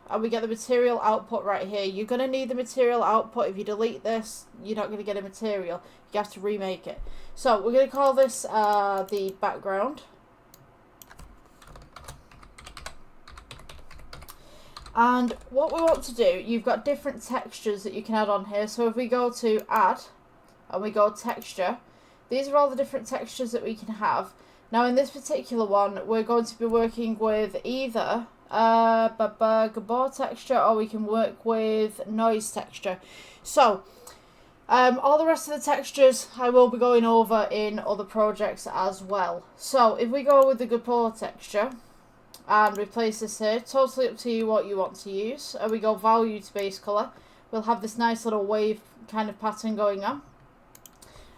and we get the material output right here. You're going to need the material output. If you delete this, you're not going to get a material. You have to remake it. So we're going to call this the background. And what we want to do, you've got different textures that you can add on here. So if we go to add and we go texture, these are all the different textures that we can have. Now in this particular one, we're going to be working with either gabor texture, or we can work with noise texture. So all the rest of the textures I will be going over in other projects as well. So if we go with the gabor texture and replace this here, totally up to you what you want to use. And we go value to base color, we'll have this nice little wave kind of pattern going on.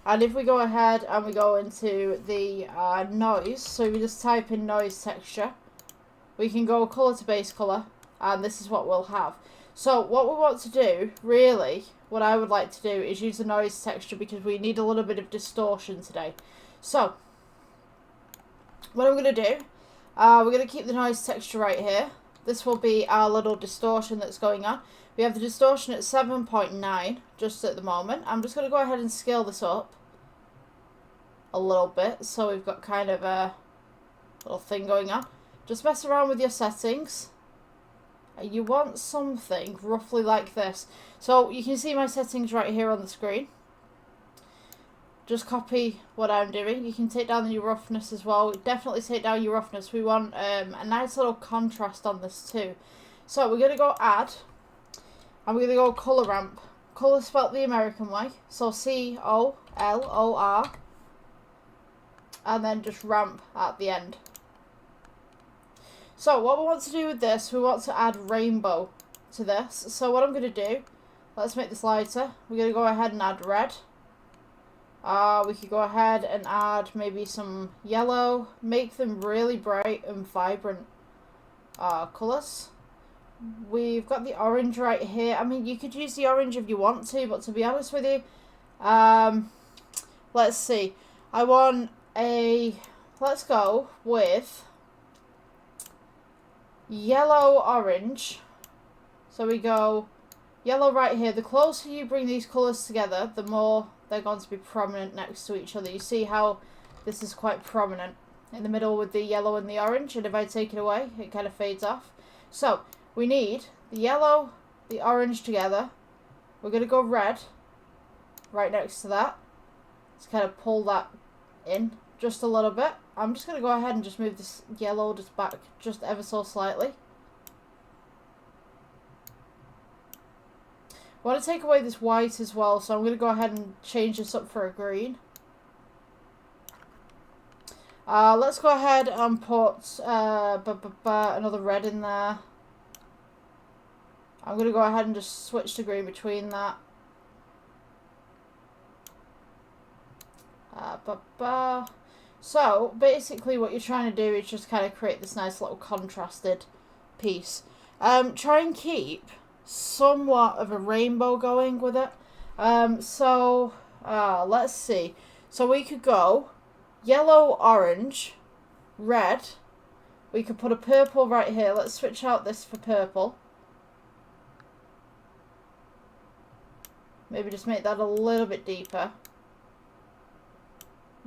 And if we go ahead and we go into the noise, so we just type in noise texture, we can go color to base color, and this is what we'll have. So what we want to do, really, what I would like to do is use the noise texture, because we need a little bit of distortion today. So what I'm going to do, we're going to keep the noise texture right here. This will be our little distortion that's going on. We have the distortion at 7.9 just at the moment. I'm just going to go ahead and scale this up a little bit, so we've got kind of a little thing going on. Just mess around with your settings. You want something roughly like this. So you can see my settings right here on the screen. Just copy what I'm doing. You can take down your roughness as well. Definitely take down your roughness. We want a nice little contrast on this too. So we're going to go add, and we're going to go color ramp. Color spelt the American way. So C-O-L-O-R. And then just ramp at the end. So what we want to do with this, we want to add rainbow to this. So what I'm going to do, let's make this lighter. We're going to go ahead and add red. We could go ahead and add maybe some yellow. Make them really bright and vibrant colours. We've got the orange right here. I mean, you could use the orange if you want to, but to be honest with you, let's see. I want let's go with yellow orange. So we go yellow right here. The closer you bring these colours together, the more they're going to be prominent next to each other. You see how this is quite prominent in the middle with the yellow and the orange, and if I take it away, it kind of fades off. So we need the yellow, the orange together. We're going to go red right next to that. Let's kind of pull that in just a little bit. I'm just going to go ahead and just move this yellow just back just ever so slightly. I want to take away this white as well, so I'm going to go ahead and change this up for a green. Let's go ahead and put another red in there. I'm going to go ahead and just switch to green between that. So basically what you're trying to do is just kind of create this nice little contrasted piece. Try and keep somewhat of a rainbow going with it. Let's see. So we could go yellow, orange, red. We could put a purple right here. Let's switch out this for purple. Maybe just make that a little bit deeper.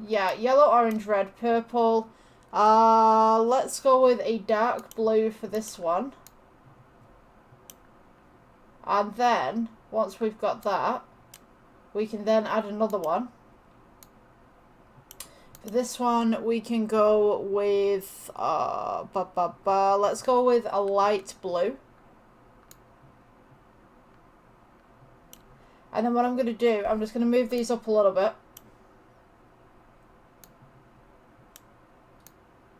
Yeah, yellow, orange, red, purple. Let's go with a dark blue for this one. And then, once we've got that, we can then add another one. For this one, we can go with, let's go with a light blue. And then what I'm going to do, I'm just going to move these up a little bit.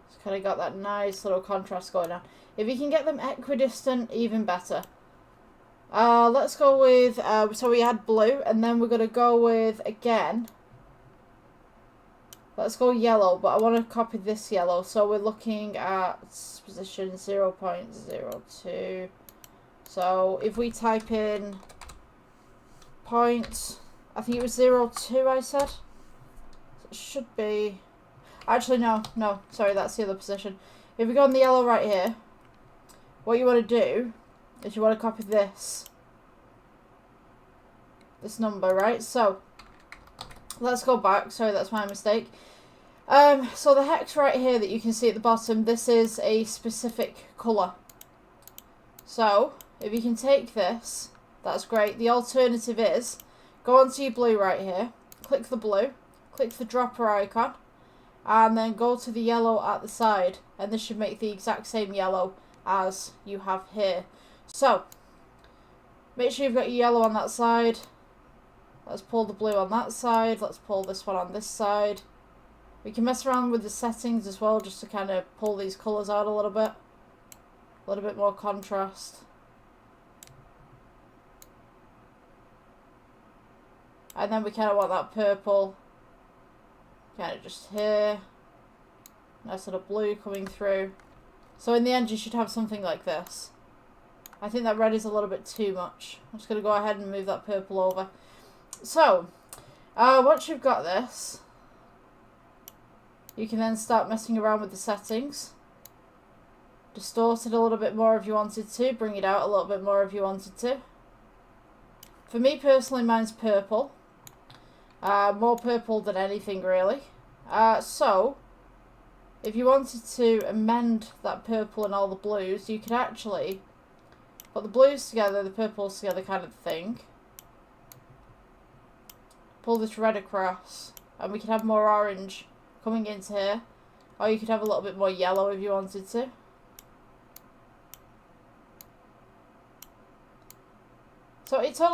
Just kind of got that nice little contrast going on. If you can get them equidistant, even better. Let's go with, so we had blue, and then we're going to go with, again, let's go yellow, but I want to copy this yellow, so we're looking at position 0.02. So if we type in point, I think it was 0.2 I said, so it should be, actually no, sorry, that's the other position. If we go on the yellow right here, what you want to do is you want to copy this number, right? So let's go back. Sorry, that's my mistake. So the hex right here that you can see at the bottom, this is a specific colour. So if you can take this, that's great. The alternative is go onto your blue right here, click the blue, click the dropper icon, and then go to the yellow at the side, and this should make the exact same yellow as you have here. So make sure you've got your yellow on that side. Let's pull the blue on that side. Let's pull this one on this side. We can mess around with the settings as well, just to kind of pull these colours out a little bit. A little bit more contrast. And then we kind of want that purple kind of just here. Nice little blue coming through. So in the end you should have something like this. I think that red is a little bit too much. I'm just going to go ahead and move that purple over. So, once you've got this, you can then start messing around with the settings. Distort it a little bit more if you wanted to. Bring it out a little bit more if you wanted to. For me personally, mine's purple. More purple than anything really. So, if you wanted to amend that purple and all the blues, you could actually put the blues together, the purples together kind of thing. Pull this red across, and we could have more orange coming into here. Or you could have a little bit more yellow if you wanted to. So it's totally